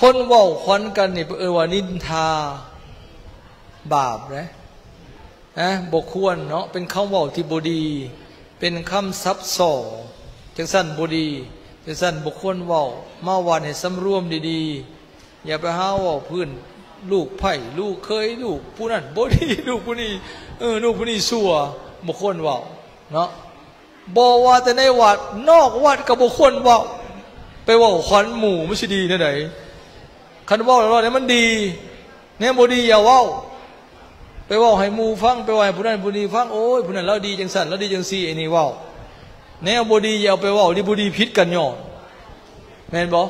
คนเว้าควันกันนี่ว่านินทาบาปนะบกควรเนาะเป็นคำเว้าที่บดีเป็นคำซับซ้อจังสั้นบดีจังสั้นบกควรเว้ามาวันให้สำรวมดีๆอย่าไปหาเว้าพื้นลูกไผ่ลูกเคยลูกผู้นั้นบดีลูกผู้นี้ลูกผู้นี้ชั่วบกควรเว้าเนาะบอกว่าแต่ในวัดนอกวัดกับบกควรเว้าไปเว้าขวัญหมู่ไม่ใช่ดีนะไหนคันเว้าแล้วเนี่ยมันดีเนี่ยบดีอย่าเว้าไปว่าให้มูฟังไปว่าให้ผู้นั้นผู้นี้ฟังโอ้ยผู้นั้นเราดีจังสันเราดีจังซี่ไอ้นี่ว่าแนวบดีอย่าเอาไปว่าที่บดีพิษกันย่อนแม่นบอก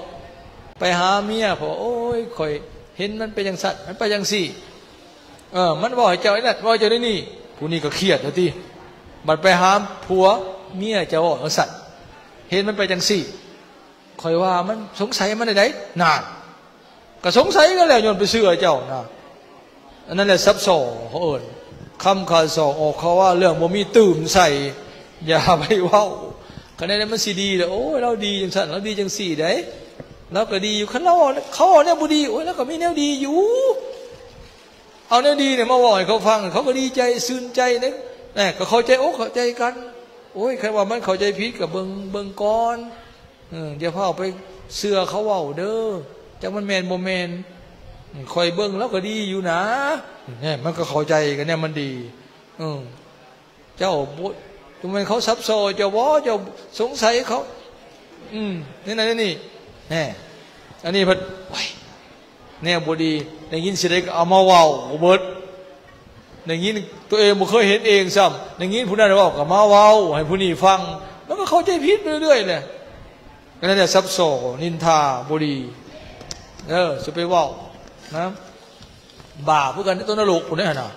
ไปหาเมียพอโอ้ยคอยเห็นมันไปจังสันมันไปจังซี่มันบอกให้เจ้าไอ้นั่นว่าเจ้าได้นี่ผู้นี้ก็เครียดแล้วที่บัดไปหาผัวเมียเจ้าว่าสันเห็นมันไปจังซี่คอยว่ามันสงสัยมันได้นานก็สงสัยกันแล้วโยนไปเชื่อเจ้านะอันนั้นแหละซับซ้อนเขาเอิญคำขาดสองออกเขาว่าเรื่องบ่มีตื่มใส่อย่าไปว่าคะแนนมันสีดีเลยโอ้ยเราดีจังสันเราดีจังสี่ได้เราก็ดีอยู่ข้างนอกเขาเนี่ยบุดีโอ้ยแล้วก็มีแนวดีอยู่เอาแนวดีเนี่ยมาบอกให้เขาฟังเขาก็ดีใจซื่นใจเนี่ยก็เข้าใจโอ้เข้าใจกันโอ้ยใครว่ามันเข้าใจผิดกับเบิงก้อนอย่าพาไปเสือเขาว่าเด้อจังมันแมนโมเมนคอยเบิ้งแล้วก็ดีอยู่นะเนี่ยมันก็เข้าใจกันเนี่ยมันดีเจ้าบุตรทำไมเขาซับซ้อนเจ้าว่าเจ้าสงสัยเขานี่นี่อันนี้พัดเนี่ยบุดีในยินสิได้เอามาว่าวเบิดในยินตัวเองบ่เคยเห็นเองซ้ำในยินผู้นั้นว่ากับมาว่าวให้ผู้นี้ฟังแล้วก็เข้าใจผิดเรื่อยๆเลยนั่นแหละซับซ้อนนินทาบุดีจะไปว่าวนะบาปพวกกันต้นนรกคนนี้นะ